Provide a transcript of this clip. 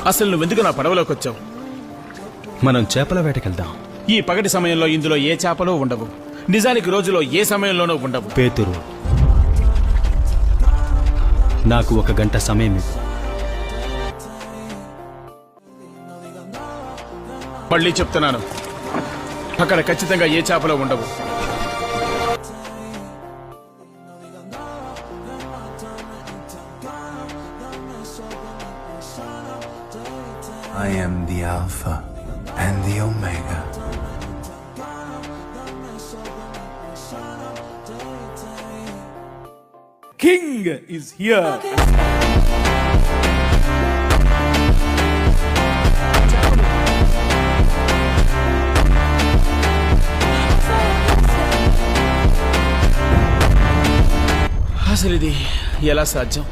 అసలు నువ్వెందుకు నా పడవలోకి వచ్చావు? మనం చేపల వేటకెళ్దాం. ఈ పగటి సమయంలో ఇందులో ఏ చేపలు ఉండవు. నిజానికి రోజులో ఏ సమయంలోనూ ఉండవు. పేతురు, నాకు 1 గంట సమయం ఇవ్వు. మళ్ళీ చెప్తున్నాను, అక్కడ ఖచ్చితంగా ఏ చేపలు ఉండవు. I am the Alpha and the Omega. King is here. అసలు ఇది ఎలా సాధ్యం?